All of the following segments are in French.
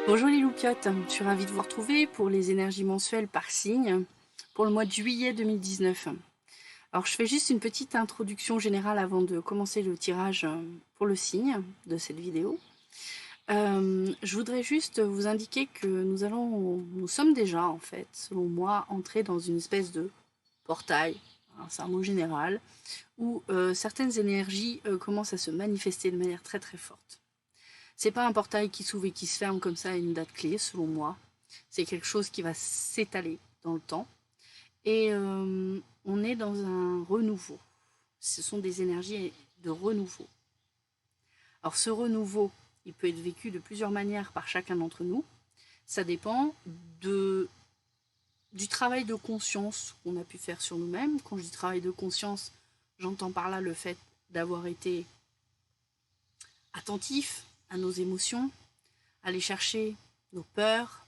Bonjour les loupiotes, je suis ravie de vous retrouver pour les énergies mensuelles par signe pour le mois de juillet 2019. Alors je fais juste une petite introduction générale avant de commencer le tirage pour le signe de cette vidéo. Je voudrais juste vous indiquer que nous sommes déjà en fait, selon moi, entrés dans une espèce de portail, hein, c'est un mot général, où certaines énergies commencent à se manifester de manière très très forte. C'est pas un portail qui s'ouvre et qui se ferme comme ça à une date clé, selon moi. C'est quelque chose qui va s'étaler dans le temps. Et on est dans un renouveau. Ce sont des énergies de renouveau. Alors ce renouveau, il peut être vécu de plusieurs manières par chacun d'entre nous. Ça dépend du travail de conscience qu'on a pu faire sur nous-mêmes. Quand je dis travail de conscience, j'entends par là le fait d'avoir été attentif à nos émotions, aller chercher nos peurs,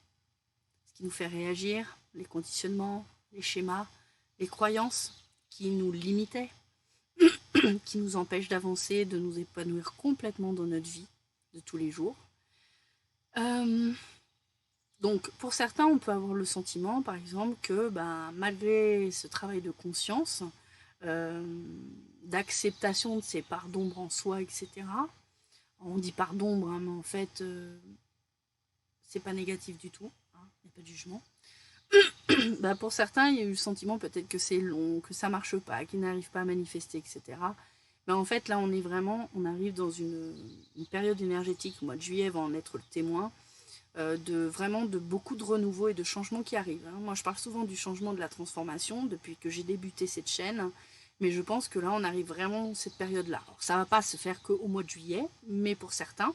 ce qui nous fait réagir, les conditionnements, les schémas, les croyances qui nous limitaient, qui nous empêchent d'avancer, de nous épanouir complètement dans notre vie de tous les jours. Donc pour certains, on peut avoir le sentiment, par exemple, que malgré ce travail de conscience, d'acceptation de ces parts d'ombre en soi, etc., on dit part d'ombre, hein, mais en fait, c'est pas négatif du tout, hein, il n'y a pas de jugement. Pour certains, il y a eu le sentiment peut-être que c'est long, que ça marche pas, qu'ils n'arrivent pas à manifester, etc. Mais en fait, là, on arrive dans une période énergétique, au mois de juillet va en être le témoin, de beaucoup de renouveau et de changements qui arrivent. Hein. Moi, je parle souvent du changement, de la transformation depuis que j'ai débuté cette chaîne, mais je pense que là, on arrive vraiment dans cette période-là. Alors, ça va pas se faire qu'au mois de juillet, mais pour certains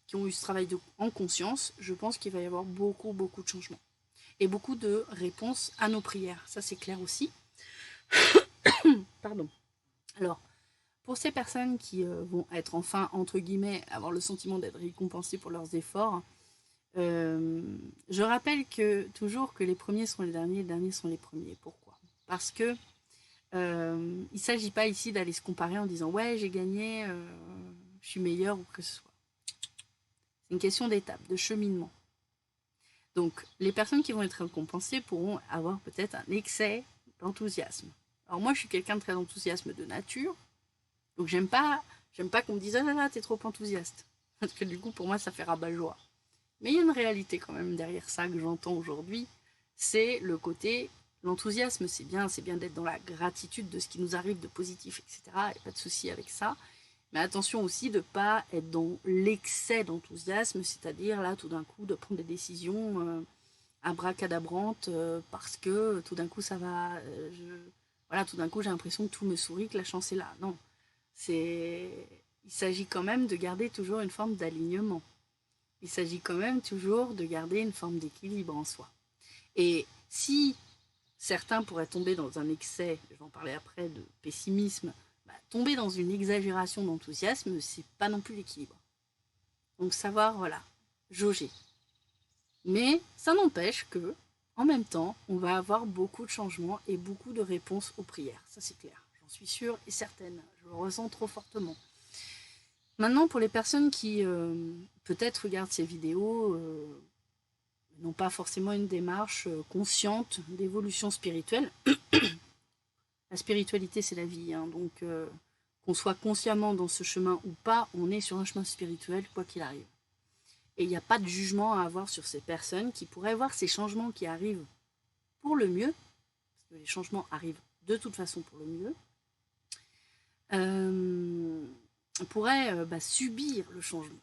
qui ont eu ce travail en conscience, je pense qu'il va y avoir beaucoup, beaucoup de changements et beaucoup de réponses à nos prières. Ça, c'est clair aussi. Pardon. Alors, pour ces personnes qui vont être enfin, entre guillemets, avoir le sentiment d'être récompensées pour leurs efforts, je rappelle toujours que les premiers sont les derniers sont les premiers. Pourquoi? Parce que il ne s'agit pas ici d'aller se comparer en disant ouais, j'ai gagné, je suis meilleur ou que ce soit. C'est une question d'étape, de cheminement. Donc, les personnes qui vont être récompensées pourront avoir peut-être un excès d'enthousiasme. Alors moi, je suis quelqu'un de très enthousiasme de nature, donc j'aime pas qu'on me dise ah là là, t'es trop enthousiaste, parce que du coup, pour moi, ça fait rabat-joie. Mais il y a une réalité quand même derrière ça que j'entends aujourd'hui, c'est le côté l'enthousiasme, c'est bien d'être dans la gratitude de ce qui nous arrive de positif, etc. Il n'y a pas de souci avec ça. Mais attention aussi de ne pas être dans l'excès d'enthousiasme, c'est-à-dire là tout d'un coup de prendre des décisions abracadabrantes parce que tout d'un coup ça va, voilà, tout d'un coup j'ai l'impression que tout me sourit, que la chance est là. Non, il s'agit quand même de garder toujours une forme d'alignement. Il s'agit quand même toujours de garder une forme d'équilibre en soi. Et si certains pourraient tomber dans un excès, je vais en parler après, de pessimisme, tomber dans une exagération d'enthousiasme, c'est pas non plus l'équilibre. Donc savoir, voilà, jauger. Mais ça n'empêche que, en même temps, on va avoir beaucoup de changements et beaucoup de réponses aux prières. Ça c'est clair, j'en suis sûre et certaine. Je le ressens trop fortement. Maintenant, pour les personnes qui peut-être regardent ces vidéos, n'ont pas forcément une démarche consciente d'évolution spirituelle. La spiritualité, c'est la vie, hein, donc qu'on soit consciemment dans ce chemin ou pas, on est sur un chemin spirituel, quoi qu'il arrive. Et il n'y a pas de jugement à avoir sur ces personnes qui pourraient voir ces changements qui arrivent pour le mieux, parce que les changements arrivent de toute façon pour le mieux, pourraient subir le changement.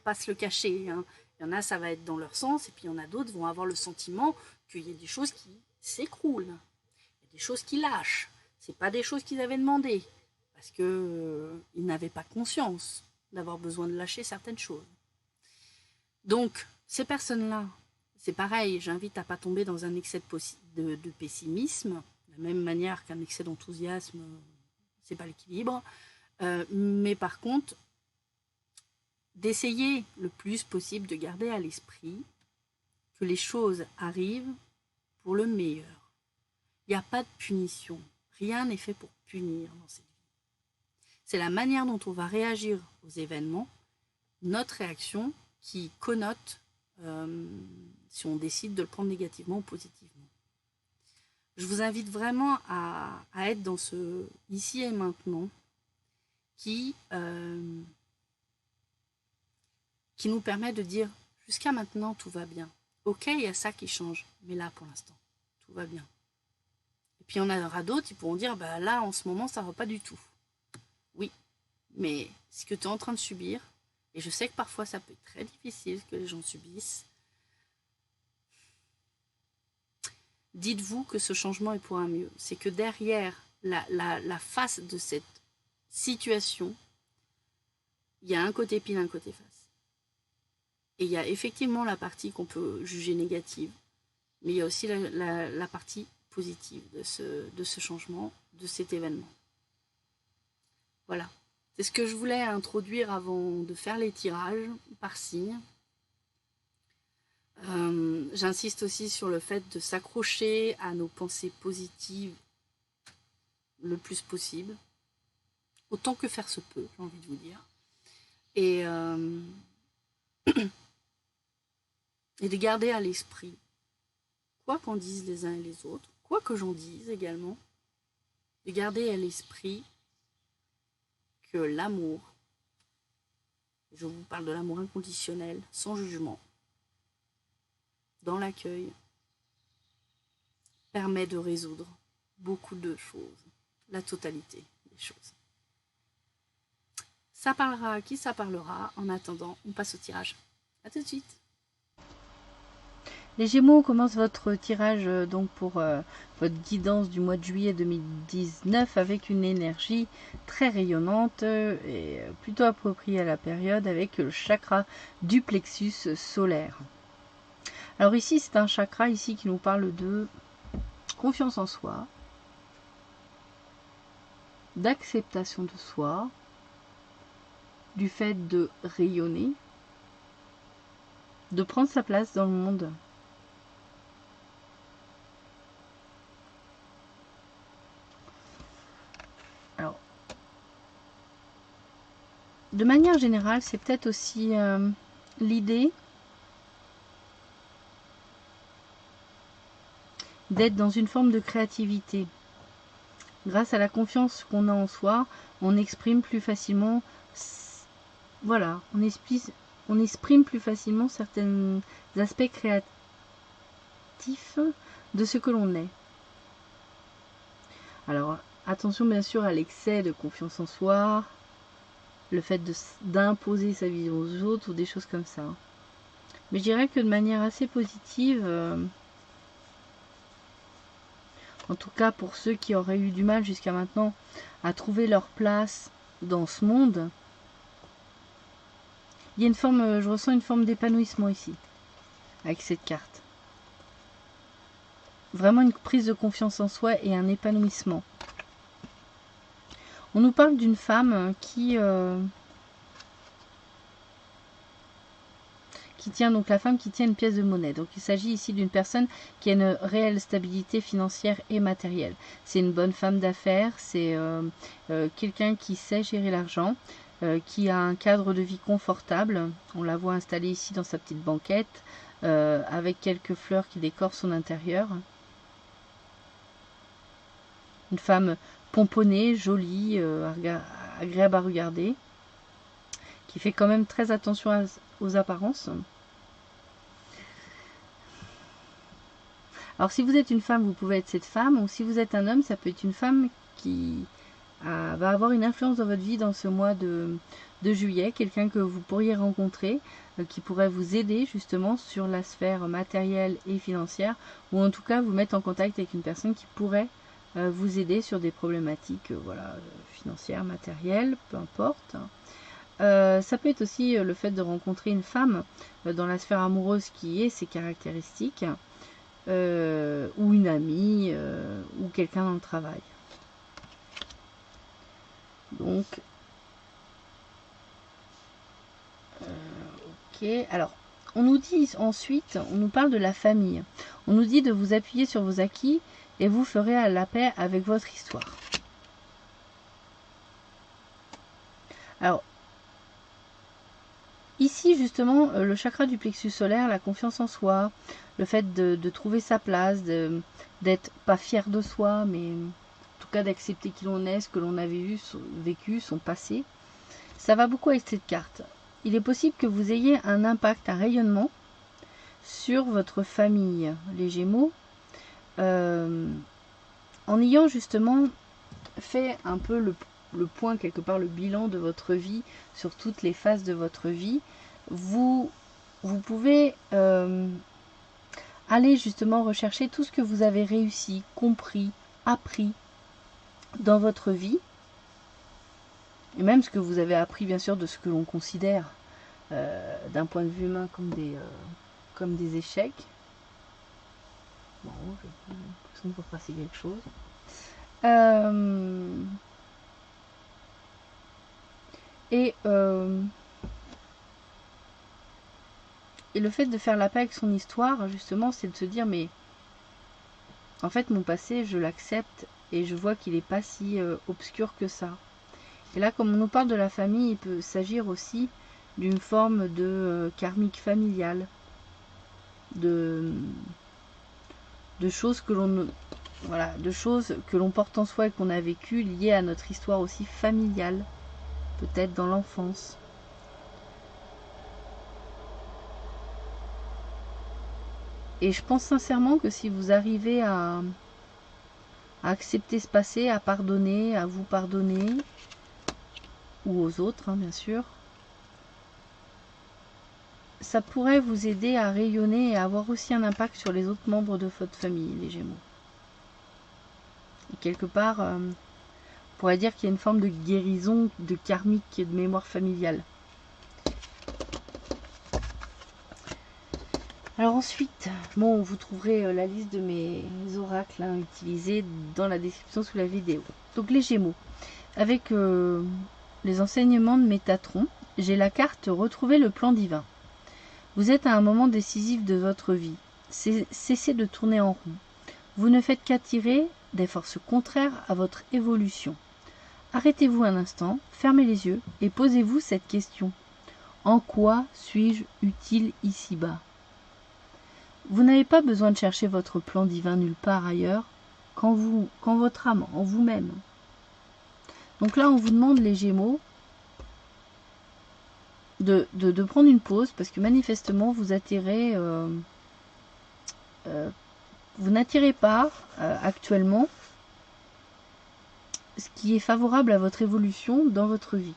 Pas se le cacher. Hein. Il y en a, ça va être dans leur sens, et puis il y en a d'autres vont avoir le sentiment qu'il y a des choses qui s'écroulent, il y a des choses qui lâchent. C'est pas des choses qu'ils avaient demandées, parce qu'ils n'avaient pas conscience d'avoir besoin de lâcher certaines choses. Donc, ces personnes-là, c'est pareil, j'invite à ne pas tomber dans un excès de pessimisme, de la même manière qu'un excès d'enthousiasme, c'est pas l'équilibre. Mais par contre, d'essayer le plus possible de garder à l'esprit que les choses arrivent pour le meilleur. Il n'y a pas de punition. Rien n'est fait pour punir dans cette vie. C'est la manière dont on va réagir aux événements, notre réaction, qui connote si on décide de le prendre négativement ou positivement. Je vous invite vraiment à être dans ce ici et maintenant qui nous permet de dire jusqu'à maintenant tout va bien. Ok, il y a ça qui change, mais là pour l'instant, tout va bien. Et puis il y en aura d'autres qui pourront dire bah là en ce moment ça va pas du tout. Oui, mais ce que tu es en train de subir, et je sais que parfois ça peut être très difficile que les gens subissent, dites-vous que ce changement est pour un mieux. C'est que derrière la face de cette situation, il y a un côté pile, un côté face. Et il y a effectivement la partie qu'on peut juger négative, mais il y a aussi la partie positive de ce changement, de cet événement. Voilà. C'est ce que je voulais introduire avant de faire les tirages par signe. J'insiste aussi sur le fait de s'accrocher à nos pensées positives le plus possible, autant que faire se peut, j'ai envie de vous dire. Et de garder à l'esprit, quoi qu'en disent les uns et les autres, quoi que j'en dise également, de garder à l'esprit que l'amour, je vous parle de l'amour inconditionnel, sans jugement, dans l'accueil, permet de résoudre beaucoup de choses, la totalité des choses. Ça parlera à qui ça parlera. En attendant, on passe au tirage. À tout de suite. Les Gémeaux, on commence votre tirage donc pour votre guidance du mois de juillet 2019 avec une énergie très rayonnante et plutôt appropriée à la période avec le chakra du plexus solaire. Alors ici, c'est un chakra ici qui nous parle de confiance en soi, d'acceptation de soi, du fait de rayonner, de prendre sa place dans le monde. Alors, de manière générale, c'est peut-être aussi l'idée d'être dans une forme de créativité. Grâce à la confiance qu'on a en soi, on exprime plus facilement, voilà, on exprime plus facilement certains aspects créatifs de ce que l'on est. Alors, attention bien sûr à l'excès de confiance en soi, le fait d'imposer sa vision aux autres ou des choses comme ça. Mais je dirais que de manière assez positive, en tout cas pour ceux qui auraient eu du mal jusqu'à maintenant à trouver leur place dans ce monde, il y a une forme, je ressens une forme d'épanouissement ici, avec cette carte. Vraiment une prise de confiance en soi et un épanouissement. On nous parle d'une femme qui tient, donc la femme qui tient une pièce de monnaie. Donc il s'agit ici d'une personne qui a une réelle stabilité financière et matérielle. C'est une bonne femme d'affaires, c'est quelqu'un qui sait gérer l'argent, qui a un cadre de vie confortable. On la voit installée ici dans sa petite banquette, avec quelques fleurs qui décorent son intérieur. Une femme pomponnée, jolie, agréable à regarder, qui fait quand même très attention aux apparences. Alors si vous êtes une femme, vous pouvez être cette femme, ou si vous êtes un homme, ça peut être une femme qui va avoir une influence dans votre vie dans ce mois de juillet, quelqu'un que vous pourriez rencontrer, qui pourrait vous aider justement sur la sphère matérielle et financière, ou en tout cas vous mettre en contact avec une personne qui pourrait vous aider sur des problématiques voilà, financières, matérielles, peu importe. Ça peut être aussi le fait de rencontrer une femme dans la sphère amoureuse qui ait ses caractéristiques, ou une amie, ou quelqu'un dans le travail. Donc, ok. Alors, on nous dit ensuite, on nous parle de la famille. On nous dit de vous appuyer sur vos acquis et vous ferez la paix avec votre histoire. Alors, ici, justement, le chakra du plexus solaire, la confiance en soi, le fait de trouver sa place, d'être pas fier de soi, mais en tout cas d'accepter qui l'on est, ce que l'on avait vécu, son passé, ça va beaucoup avec cette carte. Il est possible que vous ayez un impact, un rayonnement sur votre famille, les Gémeaux, en ayant justement fait un peu le point, quelque part le bilan de votre vie, sur toutes les phases de votre vie, vous pouvez aller justement rechercher tout ce que vous avez réussi, compris, appris dans votre vie, et même ce que vous avez appris bien sûr de ce que l'on considère d'un point de vue humain comme des échecs. Bon, j'ai l'impression de passer quelque chose. Et le fait de faire la paix avec son histoire, justement, c'est de se dire, mais en fait, mon passé, je l'accepte et je vois qu'il n'est pas si obscur que ça. Et là, comme on nous parle de la famille, il peut s'agir aussi d'une forme de karmique familial, de choses que l'on porte en soi et qu'on a vécues liées à notre histoire aussi familiale, peut-être dans l'enfance. Et je pense sincèrement que si vous arrivez à accepter ce passé, à pardonner, à vous pardonner, ou aux autres, hein, bien sûr, ça pourrait vous aider à rayonner et à avoir aussi un impact sur les autres membres de votre famille, les Gémeaux. Et quelque part, on pourrait dire qu'il y a une forme de guérison, de karmique et de mémoire familiale. Alors ensuite, bon, vous trouverez la liste de mes oracles utilisés dans la description sous la vidéo. Donc les Gémeaux, avec les enseignements de Métatron, j'ai la carte Retrouver le plan divin. Vous êtes à un moment décisif de votre vie. Cessez de tourner en rond. Vous ne faites qu'attirer des forces contraires à votre évolution. Arrêtez-vous un instant, fermez les yeux et posez-vous cette question. En quoi suis-je utile ici-bas ? Vous n'avez pas besoin de chercher votre plan divin nulle part ailleurs qu'en votre âme, en vous-même. Donc là, on vous demande, les Gémeaux, de prendre une pause parce que manifestement, vous attirez... vous n'attirez pas actuellement ce qui est favorable à votre évolution dans votre vie.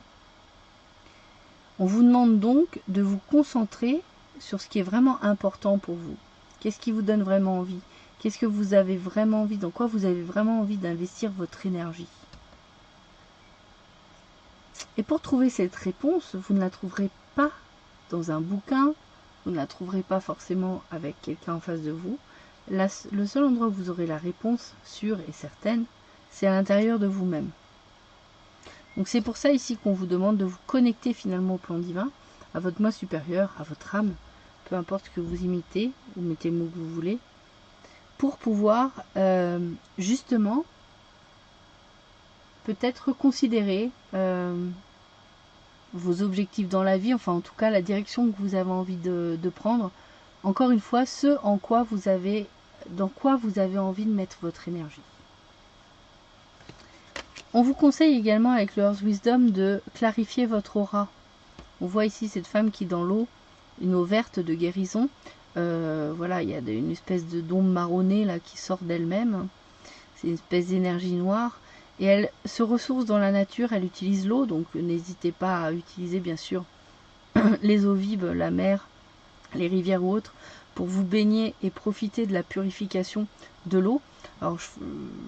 On vous demande donc de vous concentrer sur ce qui est vraiment important pour vous. Qu'est-ce qui vous donne vraiment envie? Qu'est-ce que vous avez vraiment envie? Dans quoi vous avez vraiment envie d'investir votre énergie? Et pour trouver cette réponse, vous ne la trouverez pas dans un bouquin, vous ne la trouverez pas forcément avec quelqu'un en face de vous. Le seul endroit où vous aurez la réponse sûre et certaine, c'est à l'intérieur de vous-même. Donc c'est pour ça ici qu'on vous demande de vous connecter finalement au plan divin, à votre moi supérieur, à votre âme, peu importe ce que vous imitez, ou mettez le mot que vous voulez, pour pouvoir justement peut-être reconsidérer vos objectifs dans la vie, enfin en tout cas la direction que vous avez envie de prendre. Encore une fois, dans quoi vous avez envie de mettre votre énergie. On vous conseille également avec le Earth Wisdom de clarifier votre aura. On voit ici cette femme qui est dans l'eau, une eau verte de guérison. Voilà, il y a une espèce de dôme marronné là qui sort d'elle-même. C'est une espèce d'énergie noire. Et elle se ressource dans la nature, elle utilise l'eau, donc n'hésitez pas à utiliser bien sûr les eaux vives, la mer, les rivières ou autres, pour vous baigner et profiter de la purification de l'eau. Alors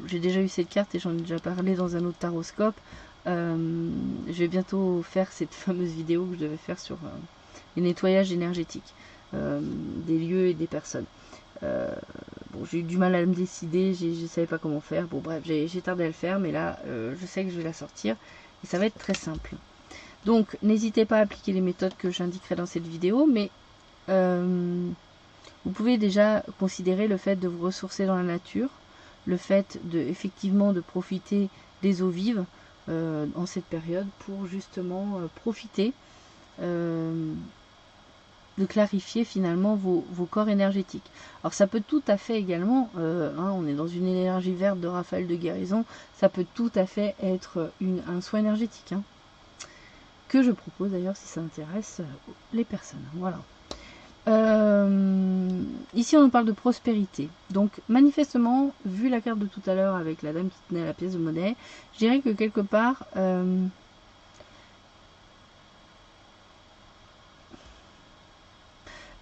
j'ai déjà eu cette carte et j'en ai déjà parlé dans un autre taroscope. Je vais bientôt faire cette fameuse vidéo que je devais faire sur les nettoyages énergétiques des lieux et des personnes. Bon, j'ai eu du mal à me décider, je ne savais pas comment faire. Bon bref, j'ai tardé à le faire, mais là je sais que je vais la sortir et ça va être très simple. Donc n'hésitez pas à appliquer les méthodes que j'indiquerai dans cette vidéo, mais vous pouvez déjà considérer le fait de vous ressourcer dans la nature, le fait effectivement de profiter des eaux vives en cette période pour justement profiter clarifier finalement vos corps énergétiques. Alors ça peut tout à fait également, on est dans une énergie verte de Raphaël de guérison, ça peut tout à fait être un soin énergétique, que je propose d'ailleurs si ça intéresse les personnes. Voilà. Ici on nous parle de prospérité. Donc manifestement, vu la carte de tout à l'heure avec la dame qui tenait la pièce de monnaie, je dirais que quelque part...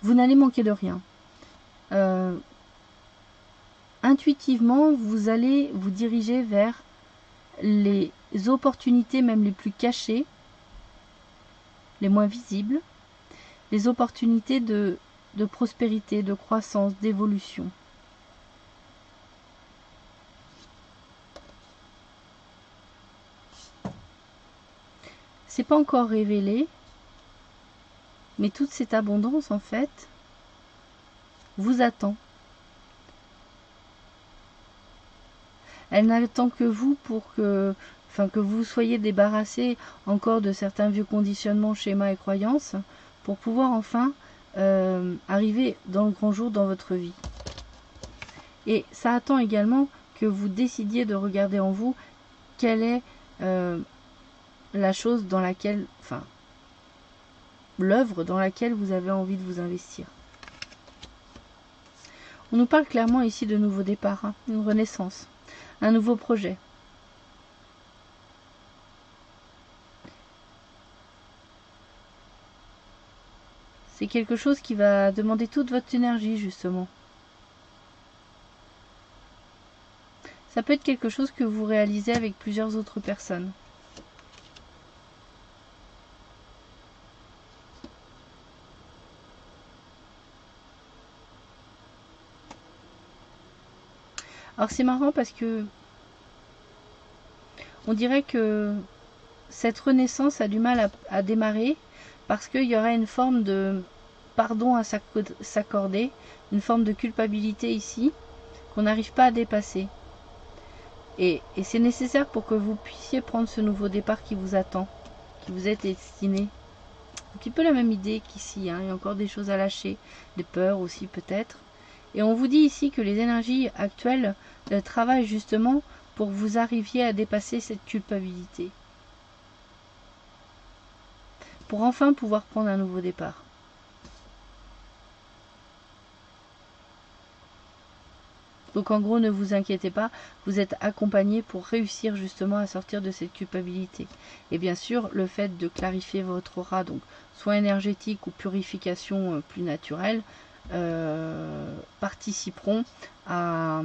vous n'allez manquer de rien. Intuitivement, vous allez vous diriger vers les opportunités même les plus cachées, les moins visibles, les opportunités de prospérité, de croissance, d'évolution. C'est pas encore révélé, mais toute cette abondance, en fait, vous attend. Elle n'attend que vous pour que vous soyez débarrassé encore de certains vieux conditionnements, schémas et croyances, pour pouvoir enfin arriver dans le grand jour dans votre vie. Et ça attend également que vous décidiez de regarder en vous quelle est la chose dans laquelle, l'œuvre dans laquelle vous avez envie de vous investir. On nous parle clairement ici de nouveau départ, une renaissance, un nouveau projet. C'est quelque chose qui va demander toute votre énergie, justement. Ça peut être quelque chose que vous réalisez avec plusieurs autres personnes. Alors c'est marrant parce que on dirait que cette renaissance a du mal à démarrer parce qu'il y aura une forme de pardon à s'accorder, une forme de culpabilité ici qu'on n'arrive pas à dépasser. Et c'est nécessaire pour que vous puissiez prendre ce nouveau départ qui vous attend, qui vous est destiné. Un petit peu la même idée qu'ici, il y a encore des choses à lâcher, des peurs aussi peut-être. Et on vous dit ici que les énergies actuelles travaillent justement pour que vous arriviez à dépasser cette culpabilité. Pour enfin pouvoir prendre un nouveau départ. Donc en gros, ne vous inquiétez pas, vous êtes accompagné pour réussir justement à sortir de cette culpabilité. Et bien sûr, le fait de clarifier votre aura, donc soit énergétique ou purification plus naturelle, participeront à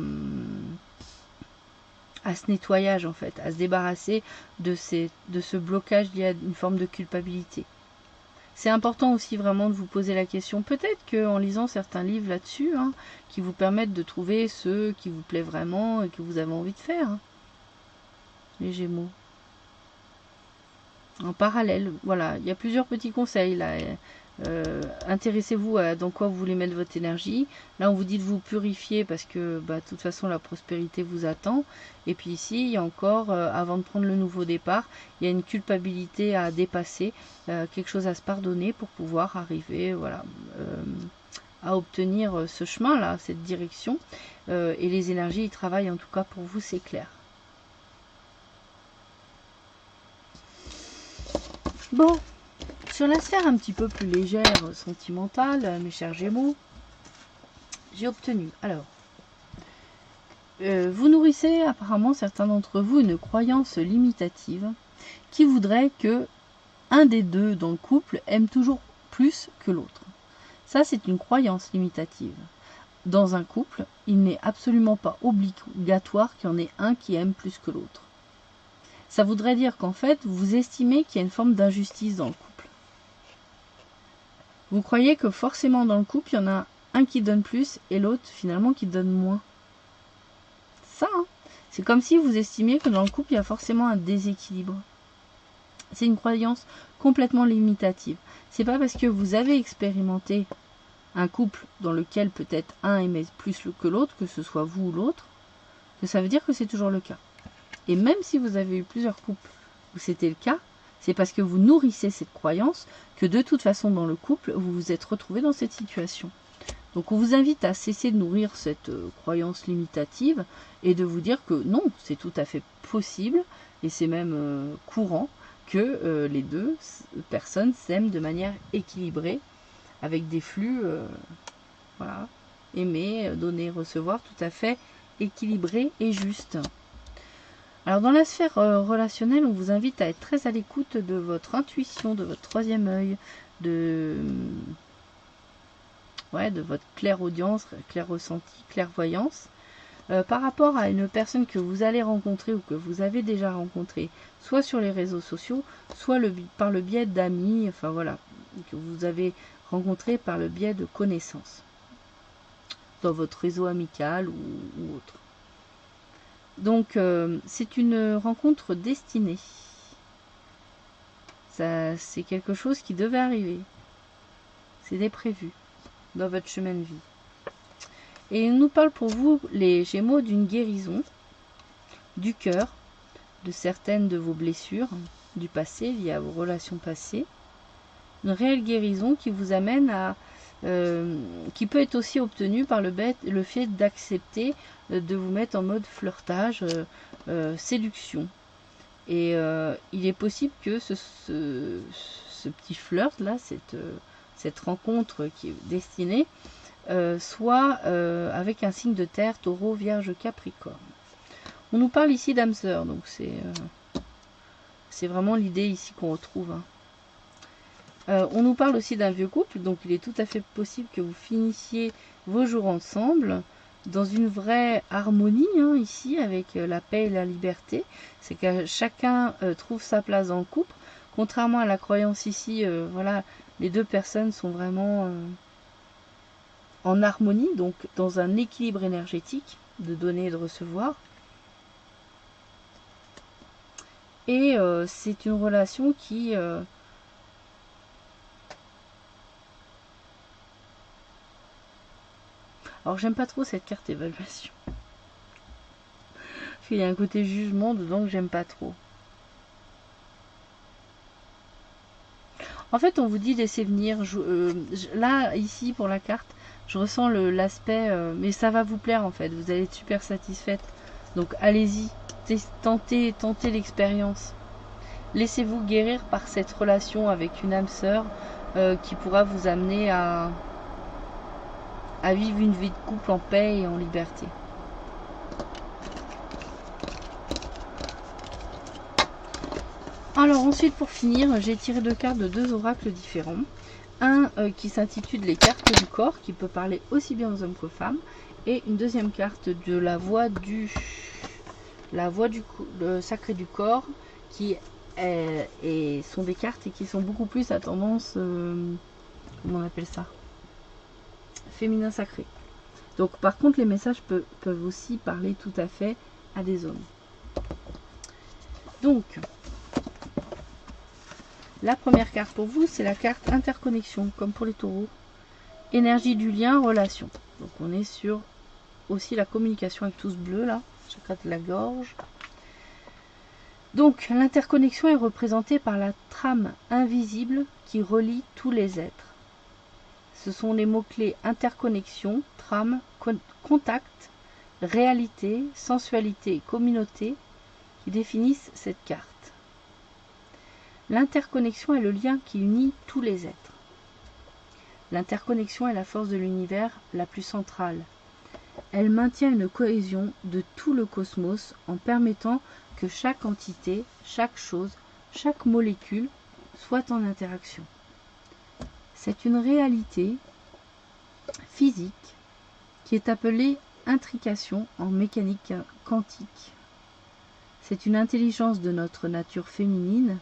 ce nettoyage en fait, à se débarrasser de ce blocage lié à une forme de culpabilité. C'est important aussi vraiment de vous poser la question, peut-être qu'en lisant certains livres là-dessus, qui vous permettent de trouver ce qui vous plaît vraiment et que vous avez envie de faire. Les Gémeaux. En parallèle, voilà, il y a plusieurs petits conseils là. Intéressez-vous à dans quoi vous voulez mettre votre énergie. Là, on vous dit de vous purifier parce que de toute façon, la prospérité vous attend. Et puis ici, il y a encore, avant de prendre le nouveau départ, il y a une culpabilité à dépasser, quelque chose à se pardonner pour pouvoir arriver à obtenir ce chemin-là, cette direction. Et les énergies, ils travaillent en tout cas pour vous, c'est clair. Bon. Sur la sphère un petit peu plus légère, sentimentale, mes chers Gémeaux, j'ai obtenu. Alors, vous nourrissez apparemment certains d'entre vous une croyance limitative qui voudrait que un des deux dans le couple aime toujours plus que l'autre. Ça, c'est une croyance limitative. Dans un couple, il n'est absolument pas obligatoire qu'il y en ait un qui aime plus que l'autre. Ça voudrait dire qu'en fait, vous estimez qu'il y a une forme d'injustice dans le couple. Vous croyez que forcément dans le couple, il y en a un qui donne plus et l'autre finalement qui donne moins. Ça, c'est comme si vous estimiez que dans le couple, il y a forcément un déséquilibre. C'est une croyance complètement limitative. C'est pas parce que vous avez expérimenté un couple dans lequel peut-être un aimait plus que l'autre, que ce soit vous ou l'autre, que ça veut dire que c'est toujours le cas. Et même si vous avez eu plusieurs couples où c'était le cas, C'est parce que vous nourrissez cette croyance que de toute façon dans le couple, vous vous êtes retrouvé dans cette situation. Donc on vous invite à cesser de nourrir cette croyance limitative et de vous dire que non, c'est tout à fait possible et c'est même courant que les deux personnes s'aiment de manière équilibrée avec des flux, voilà, aimer, donner, recevoir, tout à fait équilibré et juste. Alors dans la sphère relationnelle, on vous invite à être très à l'écoute de votre intuition, de votre troisième œil, de votre clairaudience, clair ressenti, clairvoyance, par rapport à une personne que vous allez rencontrer ou que vous avez déjà rencontrée, soit sur les réseaux sociaux, soit par le biais d'amis, enfin voilà, que vous avez rencontré par le biais de connaissances, dans votre réseau amical ou autre. Donc c'est une rencontre destinée. Ça, c'est quelque chose qui devait arriver. C'était prévu dans votre chemin de vie. Et il nous parle pour vous, les Gémeaux, d'une guérison du cœur, de certaines de vos blessures du passé, liées à vos relations passées. Une réelle guérison qui vous amène à... qui peut être aussi obtenue par le fait d'accepter de vous mettre en mode flirtage, séduction. Et il est possible que ce petit flirt là, cette rencontre qui est destinée, soit avec un signe de terre, taureau, vierge, capricorne. On nous parle ici d'âme sœur, donc c'est vraiment l'idée ici qu'on retrouve. On nous parle aussi d'un vieux couple, donc il est tout à fait possible que vous finissiez vos jours ensemble dans une vraie harmonie, ici, avec la paix et la liberté. C'est que chacun trouve sa place dans le couple. Contrairement à la croyance ici, voilà, les deux personnes sont vraiment en harmonie, donc dans un équilibre énergétique de donner et de recevoir. Et c'est une relation qui... Alors j'aime pas trop cette carte évaluation. Parce qu'il y a un côté jugement dedans que j'aime pas trop. En fait, on vous dit laissez venir. Là, ici, pour la carte, je ressens l'aspect... mais ça va vous plaire, en fait. Vous allez être super satisfaite. Donc, allez-y. Tentez l'expérience. Laissez-vous guérir par cette relation avec une âme sœur qui pourra vous amener à vivre une vie de couple en paix et en liberté. Alors ensuite, pour finir, j'ai tiré deux cartes de deux oracles différents. Un qui s'intitule les cartes du corps, qui peut parler aussi bien aux hommes qu'aux femmes, et une deuxième carte de la voix du sacré du corps, qui sont des cartes et qui sont beaucoup plus à tendance, comment on appelle ça, féminin sacré. Donc par contre, les messages peuvent aussi parler tout à fait à des hommes. Donc, la première carte pour vous, c'est la carte interconnexion, comme pour les taureaux. Énergie du lien, relation. Donc on est sur aussi la communication avec tout ce bleu là, chakra de la gorge. Donc l'interconnexion est représentée par la trame invisible qui relie tous les êtres. Ce sont les mots-clés interconnexion, trame, contact, réalité, sensualité et communauté qui définissent cette carte. L'interconnexion est le lien qui unit tous les êtres. L'interconnexion est la force de l'univers la plus centrale. Elle maintient une cohésion de tout le cosmos en permettant que chaque entité, chaque chose, chaque molécule soit en interaction. C'est une réalité physique qui est appelée intrication en mécanique quantique. C'est une intelligence de notre nature féminine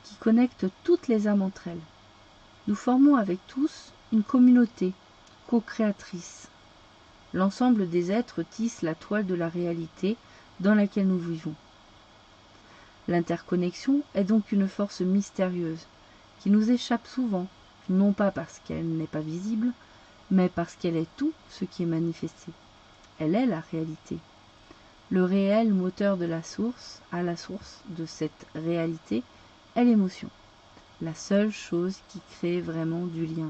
qui connecte toutes les âmes entre elles. Nous formons avec tous une communauté co-créatrice. L'ensemble des êtres tisse la toile de la réalité dans laquelle nous vivons. L'interconnexion est donc une force mystérieuse qui nous échappe souvent, non pas parce qu'elle n'est pas visible, mais parce qu'elle est tout ce qui est manifesté. Elle est la réalité. Le réel moteur de la source, à la source de cette réalité, est l'émotion, la seule chose qui crée vraiment du lien.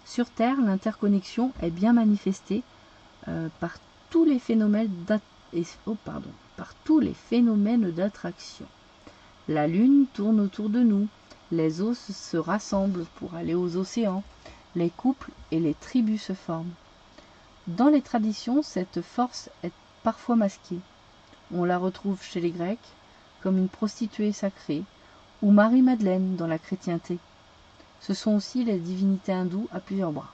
Sur Terre, l'interconnexion est bien manifestée par tous les phénomènes d'attraction. La Lune tourne autour de nous, les eaux se rassemblent pour aller aux océans, les couples et les tribus se forment. Dans les traditions, cette force est parfois masquée. On la retrouve chez les Grecs comme une prostituée sacrée, ou Marie-Madeleine dans la chrétienté. Ce sont aussi les divinités hindoues à plusieurs bras.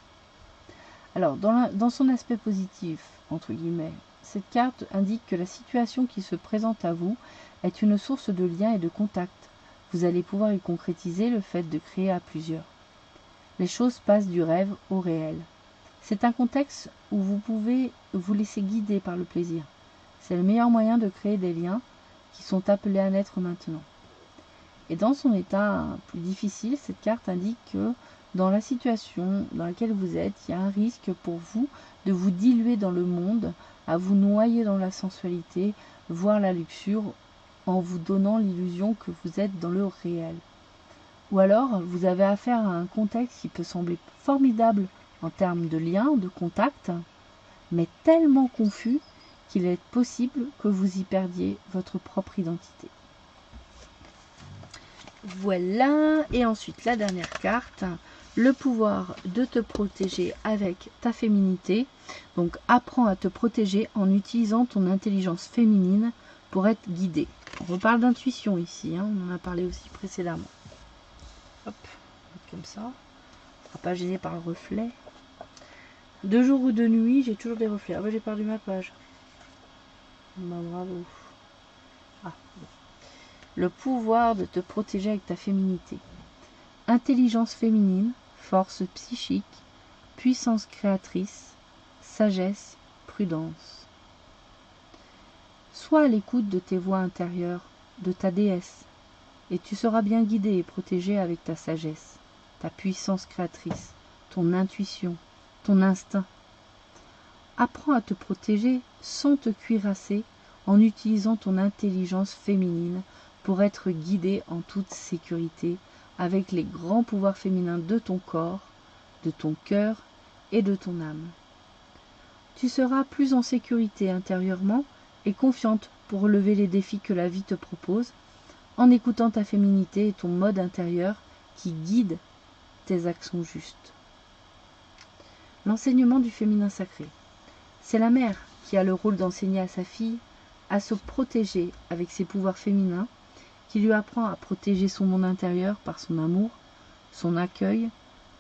Alors, dans son aspect positif, entre guillemets, cette carte indique que la situation qui se présente à vous est une source de lien et de contact. Vous allez pouvoir y concrétiser le fait de créer à plusieurs. Les choses passent du rêve au réel. C'est un contexte où vous pouvez vous laisser guider par le plaisir. C'est le meilleur moyen de créer des liens qui sont appelés à naître maintenant. Et dans son état plus difficile, cette carte indique que dans la situation dans laquelle vous êtes, il y a un risque pour vous de vous diluer dans le monde, à vous noyer dans la sensualité, voire la luxure, en vous donnant l'illusion que vous êtes dans le réel. Ou alors, vous avez affaire à un contexte qui peut sembler formidable en termes de lien, de contact, mais tellement confus qu'il est possible que vous y perdiez votre propre identité. Voilà, et ensuite la dernière carte, le pouvoir de te protéger avec ta féminité. Donc apprends à te protéger en utilisant ton intelligence féminine pour être guidé. On reparle d'intuition ici, hein, on en a parlé aussi précédemment. Hop, comme ça, on ne sera pas gêné par le reflet. De jour ou de nuit, j'ai toujours des reflets. Ah bah j'ai perdu ma page. Bah, bravo. Ah, bon. Le pouvoir de te protéger avec ta féminité. Intelligence féminine, force psychique, puissance créatrice, sagesse, prudence. Sois à l'écoute de tes voix intérieures, de ta déesse, et tu seras bien guidé et protégé avec ta sagesse, ta puissance créatrice, ton intuition, ton instinct. Apprends à te protéger sans te cuirasser en utilisant ton intelligence féminine pour être guidé en toute sécurité avec les grands pouvoirs féminins de ton corps, de ton cœur et de ton âme. Tu seras plus en sécurité intérieurement et confiante pour relever les défis que la vie te propose en écoutant ta féminité et ton mode intérieur qui guide tes actions justes. L'enseignement du féminin sacré. C'est la mère qui a le rôle d'enseigner à sa fille à se protéger avec ses pouvoirs féminins, qui lui apprend à protéger son monde intérieur par son amour, son accueil,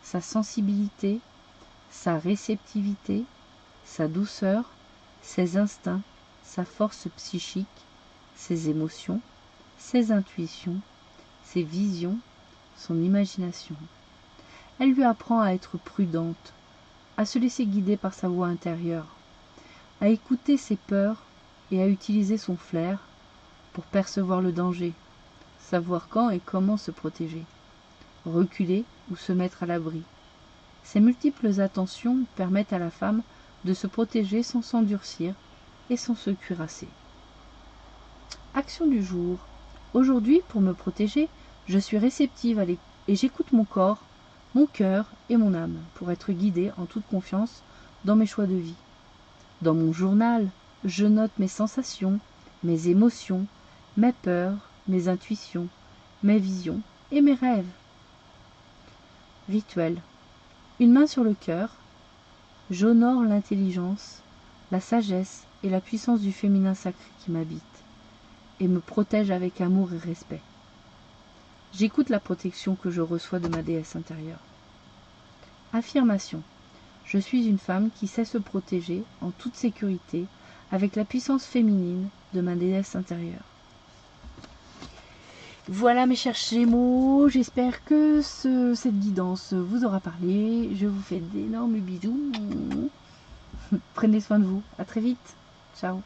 sa sensibilité, sa réceptivité, sa douceur, ses instincts, sa force psychique, ses émotions, ses intuitions, ses visions, son imagination. Elle lui apprend à être prudente, à se laisser guider par sa voix intérieure, à écouter ses peurs et à utiliser son flair pour percevoir le danger, savoir quand et comment se protéger, reculer ou se mettre à l'abri. Ces multiples attentions permettent à la femme de se protéger sans s'endurcir et sans se cuirasser. Action du jour. Aujourd'hui, pour me protéger, je suis réceptive et j'écoute mon corps, mon cœur et mon âme pour être guidée en toute confiance dans mes choix de vie. Dans mon journal, je note mes sensations, mes émotions, mes peurs, mes intuitions, mes visions et mes rêves. Rituel. Une main sur le cœur, j'honore l'intelligence, la sagesse et la puissance du féminin sacré qui m'habite et me protège avec amour et respect. J'écoute la protection que je reçois de ma déesse intérieure. Affirmation. Je suis une femme qui sait se protéger en toute sécurité avec la puissance féminine de ma déesse intérieure. Voilà mes chers Gémeaux, j'espère que cette guidance vous aura parlé. Je vous fais d'énormes bisous. Prenez soin de vous. À très vite. Ciao.